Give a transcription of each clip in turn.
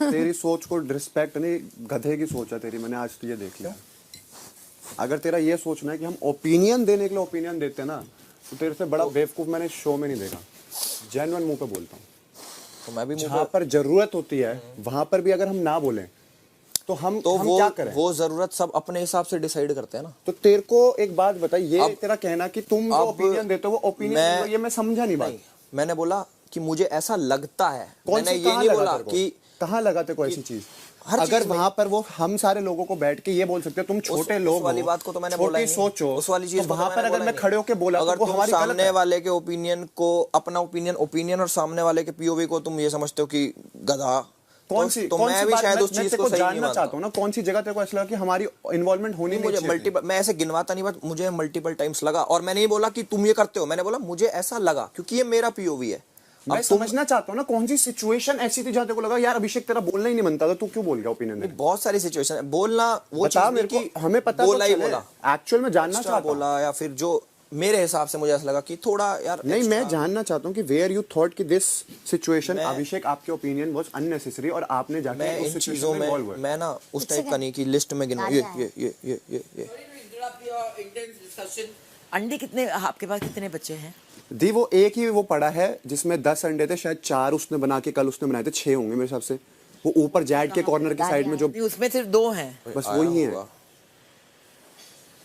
तेरी सोच को रिस्पेक्ट नहीं, गधे की सोच है तेरी, मैंने आज तो ये देख लिया। अगर तेरा ये सोचना है कि हम ओपिनियन देने के लिए ओपिनियन देते हैं ना, तो तेरे से बड़ा बेवकूफ मैंने शो में नहीं देखा। जेन्युइन मुंह पे बोलता हूँ। तो मैं भी जहाँ पर जरूरत होती है वहां पर भी अगर हम ना बोलें तो हम क्या करें? वो जरूरत सब अपने हिसाब से डिसाइड करते हैं ना। तो तेरे को एक बात बताइए, ये तेरा कहना कि तुम जो ओपिनियन देते हो वो ओपिनियन, ये मैं समझा नहीं बात। मैंने बोला कि मुझे ऐसा लगता है। मैंने ये कहाँ नहीं लगा बोला तेरे को? कि कहाँ लगा तेरे को ऐसी चीज? हर अगर चीज में। वहां पर वो हम सारे लोगों को बैठ के ये बोल सकते हो तुम छोटे लोग उस वाली हो, बात को तो मैंने बोला ही नहीं। सोचो उस वाली चीज तो को वहां तो पर मैंने अगर बोला मैं ही खड़े होके बोला अगर तो वो तुम हमारी गलत सामने है। वाले के ओपिनियन को, अपना ओपिनियन और सामने वाले के पीओवी को तुम ये समझते हो कि गधा, कौन सी तो मैं भी शायद उस चीज को सही नहीं मानता। चाहता हूँ ना, कौन सी जगह तेरे को ऐसा लगा कि हमारी इन्वॉल्वमेंट होनी नहीं मुझे मल्टीपल, मैं ऐसे गिनवाता नहीं, बट मुझे मल्टीपल टाइम्स लगा। और मैंने ये बोला कि तुम ये करते हो, मैंने बोला मुझे ऐसा लगा क्योंकि ये मेरा पीओवी है। मैं समझना चाहता हूँ ना कौन सी सिचुएशन ऐसी थी जहाँ तेरे को लगा यार अभिषेक तेरा बोलना ही नहीं बनता था, तू क्यों बोल गया ओपिनियन देने? बहुत सारी सिचुएशन है, बोलना वो बता चीज मेरे नहीं को, हमें पता बोला तो ही बोला, एक्चुअल में जानना चाहता हूँ बोला, या फिर जो मेरे हिसाब से मुझे ऐसा लगा कि थोड़ा यार नहीं, मैं जानना चाहता हूँ कि वेयर यू थॉट कि दिस सिचुएशन अभिषेक आपके ओपिनियन वाज अननेसेसरी और आपने जाके मैं उस इन सिचुएशन चीजों में इन्वॉल्व हुए। मैं ना उस टाइप का नहीं कि लिस्ट में गिनूं ये। अंडे कितने आपके पास, कितने बच्चे हैं? दी वो एक ही वो पड़ा है जिसमें 10 अंडे थे, शायद 4 उसने बना के कल उसने बनाए थे, 6 होंगे मेरे हिसाब से। वो ऊपर जैड के कॉर्नर की साइड में जो, उसमें सिर्फ 2 हैं, बस वही है।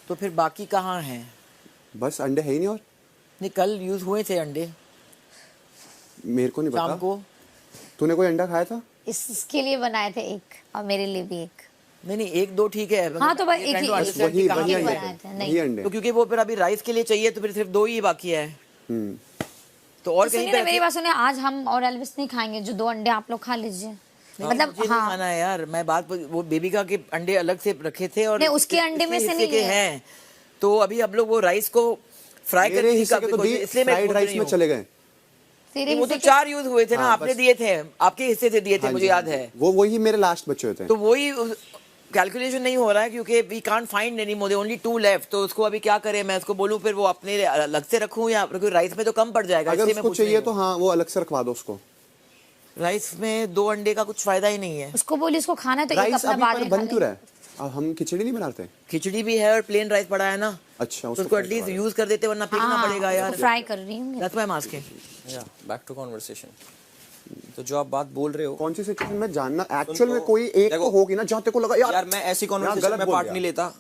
तो फिर बाकी कहाँ हैं? बस अंडे है ही नहीं। और नहीं, कल यूज हुए थे अंडे, मेरे को नहीं पता। शाम को तूने कोई अंडा खाया था? इसके लिए बनाए थे एक और मेरे लिए भी एक। नहीं 1-2 ठीक है। हाँ तो भाई एक ही वही बनाए थे। नहीं अंडे तो क्योंकि वो फिर अभी राइस के लिए चाहिए तो फिर सिर्फ 2 ही बाकी है। तो और कहीं पे मेरी बात सुनिए, आज हम और एल्विस नहीं खाएंगे, जो 2 अंडे आप लोग खा लीजिए। मतलब हाँ खाना है यार, मैं बात वो बेबिका के अंडे अलग से रखे थे और नहीं, उसके अंडे में से नहीं है। तो अभी अब लोग वो राइस को फ्राई करने की इसलिए मैं राइस में चले गए। वो तो 4 यूज हुए थे ना, आपने दिए थे, आपके हिस्से से दिए थे, मुझे याद है। वही मेरे लास्ट बचे हुए थे। तो वही कैलकुलेशन नहीं हो रहा है क्योंकि we can't find any more, only 2 left. तो उसको अभी क्या करें, मैं उसको बोलूं फिर वो अपने अलग से रखूं या राइस में तो कम पड़ जाएगा। अगर उसको चाहिए तो हाँ वो अलग से रखवा दो उसको। राइस में 2 अंडे का कुछ फायदा ही नहीं है। उसको बोली उसको खाना है तो एक अपना बाद में बन क्यों रहा है? अब हम खिचड़ी नहीं बनाते? खिचड़ी भी है और प्लेन राइस पड़ा है ना। अच्छा, तो उसको एटलीस्ट यूज कर देते वरना फेंकना पड़ेगा यार। फ्राई कर रही हूं। That's why I am asking. Back to conversation. तो जो आप बात बोल रहे हो, कौन सी सिचुएशन में जानना एक्चुअल में कोई एक तो होगी ना जहाँ तेरे को लगा यार मैं ऐसी कन्वर्सेशन में पार्ट नहीं लेता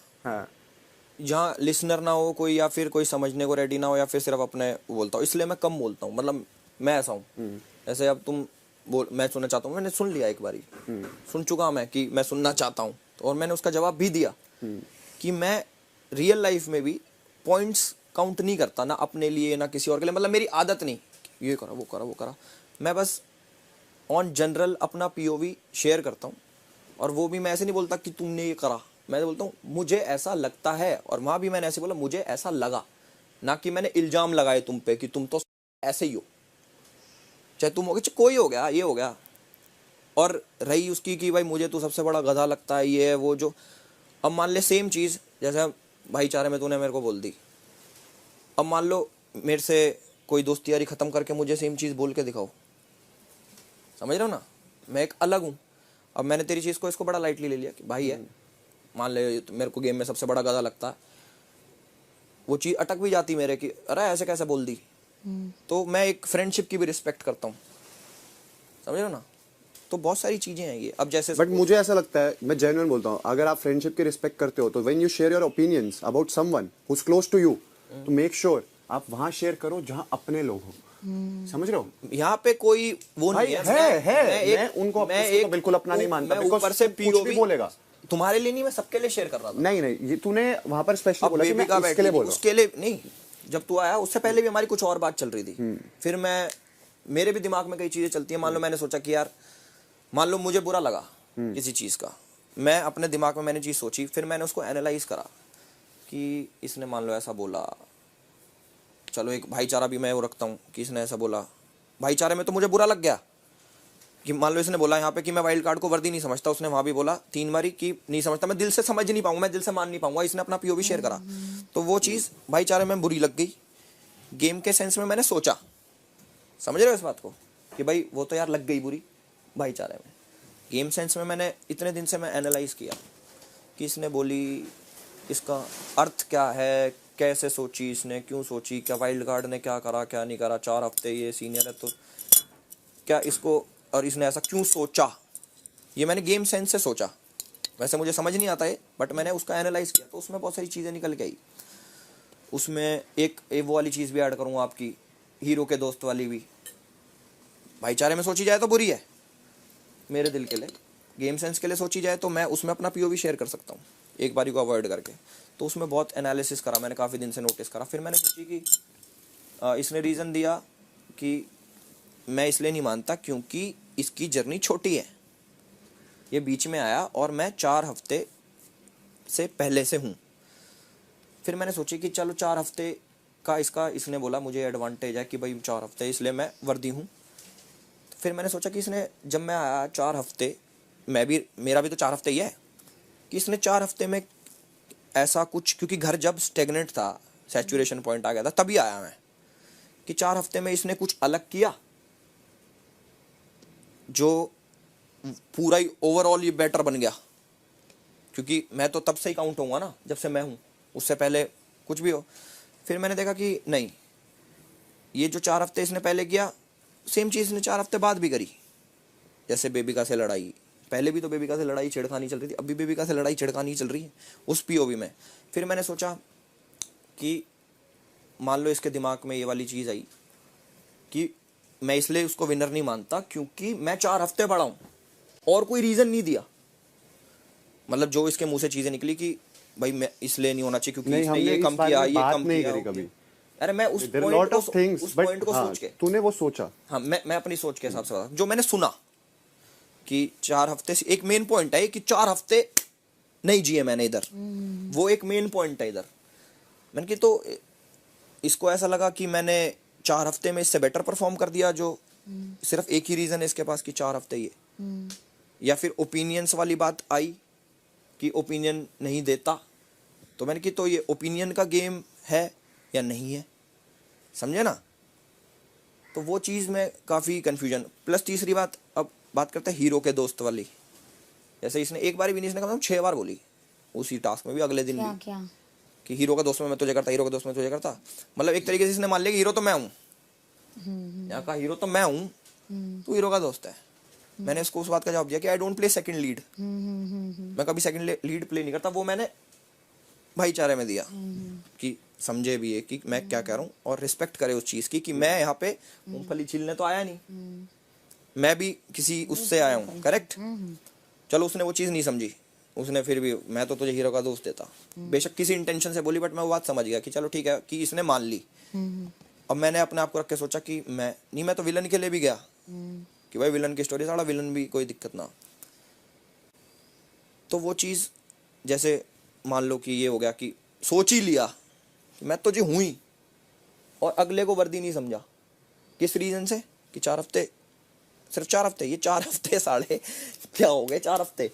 जहाँ लिसनर ना हो कोई, या फिर कोई समझने को रेडी ना हो, या फिर सिर्फ अपने बोलता हूँ, इसलिए मैं कम बोलता हूँ। मतलब मैं ऐसा हूँ, ऐसे अब तुम बोल, मैं सुनना चाहता हूँ, मैंने सुन लिया एक बारी, सुन चुका मैं कि मैं सुनना चाहता हूँ, और मैंने उसका जवाब भी दिया कि मैं रियल लाइफ में भी पॉइंट्स काउंट नहीं करता, ना अपने लिए ना किसी और के लिए। मतलब मेरी आदत नहीं ये करा वो करा वो करा, मैं बस ऑन जनरल अपना पीओवी शेयर करता हूँ। और वो भी मैं ऐसे नहीं बोलता कि तुमने ये करा, मैं बोलता हूँ मुझे ऐसा लगता है। और वहाँ भी मैंने ऐसे बोला मुझे ऐसा लगा, ना कि मैंने इल्जाम लगाए तुम पे कि तुम तो ऐसे ही हो, चाहे तुम हो गए कोई हो गया ये हो गया। और रही उसकी कि भाई मुझे तो सबसे बड़ा गधा लगता है ये है वो जो, अब मान ले सेम चीज़ जैसे भाईचारे में तूने मेरे को बोल दी, अब मान लो मेरे से कोई दोस्ती यारी ख़त्म करके मुझे सेम चीज़ बोल के दिखाओ, समझ रहे हो ना, मैं एक अलग हूँ। अब मैंने तेरी चीज़ को इसको बड़ा लाइटली ले लिया कि भाई है, मान ले मेरे को गेम में सबसे बड़ा गधा लगता है, वो चीज़ अटक भी जाती मेरे कि अरे ऐसे कैसे बोल दी। तो मैं एक फ्रेंडशिप की भी रिस्पेक्ट करता हूँ, समझ रहे हो ना। तो बहुत सारी चीज़ें हैं ये। अब जैसे बट मुझे ऐसा लगता है, मैं जेन्युइन बोलता हूँ, अगर आप फ्रेंडशिप की रिस्पेक्ट करते हो तो when you share your opinions about someone who is close to you, तो मेक श्योर आप वहाँ शेयर करो जहाँ अपने लोग हो। समझ रहे हो, यहाँ पे कोई वो नहीं है। मैं उनको तो बिल्कुल अपना नहीं मानता, ऊपर से पीओवी बोलेगा तुम्हारे लिए नहीं, मैं सबके लिए शेयर कर रहा था। नहीं ये तूने वहां पर स्पेशली बोला कि मैं इसके लिए बोल रहा हूं। उसके लिए नहीं, जब तू आया उससे पहले भी हमारी कुछ और बात चल रही थी। फिर मेरे भी दिमाग में कई चीजें चलती हैं। मान लो मैंने सोचा कि यार, मान लो मुझे बुरा लगा किसी चीज का, मैं अपने दिमाग में मैंने चीज सोची, फिर मैंने उसको एनालाइज करा कि इसने मान लो ऐसा बोला, चलो एक भाईचारा भी मैं वो रखता हूँ कि इसने ऐसा बोला, भाईचारे में तो मुझे बुरा लग गया कि मान लो इसने बोला यहाँ पे कि मैं वाइल्ड कार्ड को वर्दी नहीं समझता, उसने वहाँ भी बोला 3 बारी कि नहीं समझता, मैं दिल से समझ नहीं पाऊंगा, मैं दिल से मान नहीं पाऊंगा, इसने अपना पीओवी शेयर करा, तो वो चीज़ भाईचारे में बुरी लग गई। गेम के सेंस में मैंने सोचा, समझ रहे हो इस बात को कि भाई वो तो यार लग गई बुरी भाईचारे में, गेम सेंस में मैंने इतने दिन से मैं एनालाइज किया कि इसने बोली, इसका अर्थ क्या है, कैसे सोची इसने, क्यों सोची, क्या वाइल्ड कार्ड ने क्या करा क्या नहीं करा, 4 हफ्ते ये सीनियर है तो क्या इसको, और इसने ऐसा क्यों सोचा, ये मैंने गेम सेंस से सोचा। वैसे मुझे समझ नहीं आता है बट मैंने उसका एनालाइज किया तो उसमें बहुत सारी चीज़ें निकल के आई। उसमें एक वो वाली चीज़ भी ऐड करूँगा आपकी, हीरो के दोस्त वाली भी। भाईचारे में सोची जाए तो बुरी है मेरे दिल के लिए, गेम सेंस के लिए सोची जाए तो मैं उसमें अपना पीओवी शेयर कर सकता हूँ एक बारी को अवॉइड करके। तो उसमें बहुत एनालिसिस करा मैंने, काफ़ी दिन से नोटिस करा। फिर मैंने सोची कि इसने रीज़न दिया कि मैं इसलिए नहीं मानता क्योंकि इसकी जर्नी छोटी है, ये बीच में आया और मैं 4 हफ्ते से पहले से हूँ। फिर मैंने सोची कि चलो 4 हफ्ते का इसका, इसने बोला मुझे एडवांटेज है कि भाई 4 हफ्ते इसलिए मैं वर्दी हूँ। फिर मैंने सोचा कि इसने, जब मैं आया 4 हफ्ते, मेरा भी तो 4 हफ्ते ही है, कि इसने 4 हफ्ते में ऐसा कुछ, क्योंकि घर जब स्टेगनेंट था, सैचुरेशन पॉइंट आ गया था, तभी आया मैं, कि 4 हफ्ते में इसने कुछ अलग किया जो पूरा ही ओवरऑल ये बेटर बन गया। क्योंकि मैं तो तब से ही काउंट होऊंगा ना जब से मैं हूँ, उससे पहले कुछ भी हो। फिर मैंने देखा कि नहीं, ये जो 4 हफ्ते इसने पहले किया सेम चीज़ इसने 4 हफ्ते बाद भी करी। जैसे बेबिका से लड़ाई, पहले भी तो बेबिका से लड़ाई छिड़खानी चल रही थी, अभी बेबिका से लड़ाई छिड़खानी चल रही है उस पीओवी में। फिर मैंने सोचा कि मान लो इसके दिमाग में ये वाली चीज़ आई कि मैं इसलिए उसको विनर नहीं मानता क्योंकि मैं 4 हफ्ते बड़ा हूँ, और कोई रीज़न नहीं दिया। मतलब जो इसके मुंह से चीज़ें निकली कि भाई मैं इसलिए नहीं होना चाहिए क्योंकि इसने ये कम किया, ये कम किया कभी। अरे मैं उस पॉइंट को सोच के, तूने वो सोचा। हाँ, मैं अपनी सोच के हिसाब से बता, जो मैंने सुना कि 4 हफ्ते से, एक मेन पॉइंट है कि 4 हफ्ते नहीं जिए मैंने इधर, वो एक मेन पॉइंट है इधर। मैंने कि तो इसको ऐसा लगा कि मैंने 4 हफ्ते में इससे बेटर परफॉर्म कर दिया, जो सिर्फ एक ही रीज़न है इसके पास कि 4 हफ्ते ही है। या फिर ओपिनियंस वाली बात आई कि ओपिनियन नहीं देता, तो मैंने कि तो ये ओपिनियन का गेम है या नहीं है, समझे ना। तो वो चीज़ में काफ़ी कन्फ्यूजन। प्लस तीसरी बात, अब बात करते हैं हीरो के दोस्त वाली। जैसे इसने एक बार भी नहीं, इसने कम से कम 6 बार बोली उसी टास्क में भी, अगले दिन भी, क्या कि हीरो का दोस्त में मैं तुझे करता, हीरो का दोस्त में तुझे करता। मतलब एक तरीके से इसने मान लिया कि हीरो तो मैं हूँ, यहाँ का हीरो तो मैं हूँ, तू हीरो का दोस्त है। मैंने इसको उस बात का जवाब दिया कि I don't play second lead, मैं कभी सेकंड लीड प्ले नहीं करता। वो मैंने भाईचारे में दिया कि समझे भी है कि मैं क्या कह रहा हूँ और रिस्पेक्ट करे उस चीज़ की कि मैं यहाँ पे मूंगफली छीलने तो आया नहीं, मैं भी किसी उससे आया हूँ, करेक्ट। चलो उसने वो चीज़ नहीं समझी, उसने फिर भी, मैं तो तुझे हीरो का दोस्त देता, बेशक किसी इंटेंशन से बोली, बट मैं वो बात समझ गया कि चलो ठीक है कि इसने मान ली। अब मैंने अपने आप को रख के सोचा कि मैं तो विलन के लिए भी गया कि भाई विलन की स्टोरी, सारा विलन भी कोई दिक्कत ना। तो वो चीज़, जैसे मान लो कि ये हो गया कि सोच ही लिया कि मैं तो जी हूँ ही, और अगले को वर्दी नहीं समझा। किस रीज़न से कि 4 हफ्ते, सिर्फ 4 हफ्ते, ये 4 हफ्ते साढ़े क्या हो गए 4 हफ्ते,